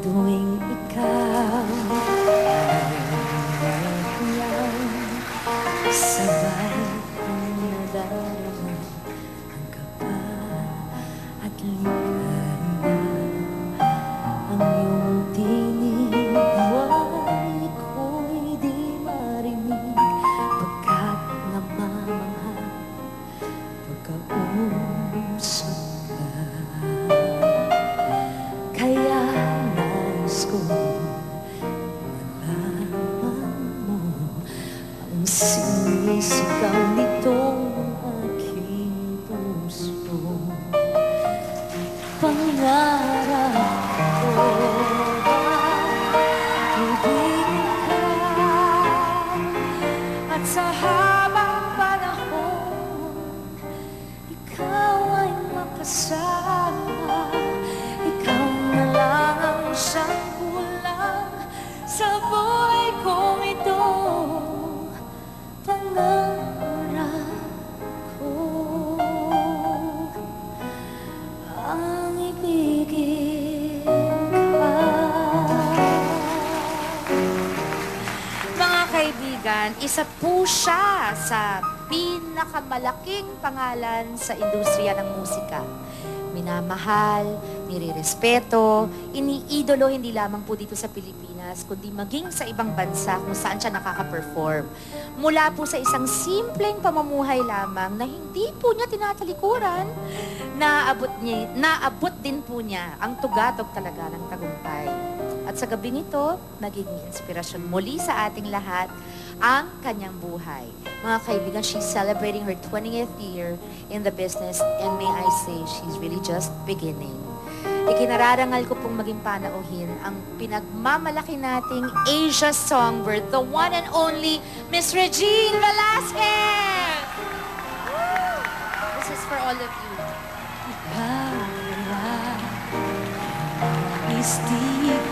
tuwing ikaw ay naglang, sabay kong nadarama ang kaba at ligaya. Ang iyong tinig buhay ko'y di marinig, pagkat namamangha pagkausap ka. Kaya nais ko malaman mo ang sinisigaw nitong aking puso. Pangarap ko ibigin ka, at sa habang panahon ikaw ay makasama. Ikaw na lang ang siyang kulang sa buhay kong ito. Pangarap ko ang ibigin ka. Mga kaibigan, isa po siya sa pinakamalaking pangalan sa industriya ng musika. Minamahal, nirerespeto, iniidolo hindi lamang po dito sa Pilipinas, kundi maging sa ibang bansa kung saan siya nakaka-perform. Mula po sa isang simpleng pamumuhay lamang na hindi po niya tinatalikuran, naabot din po niya ang tugatog talaga ng tagumpay. At sa gabing ito, naging inspirasyon muli sa ating lahat ang kanyang buhay. Mga kaibigan, she's celebrating her 20th year in the business, and may I say, she's really just beginning. Ikinararangal ko pong maging panauhin ang pinagmamalaki nating Asia Songbird, the one and only Miss Regine Velasquez! This is for all of you. Ikaw ay istitin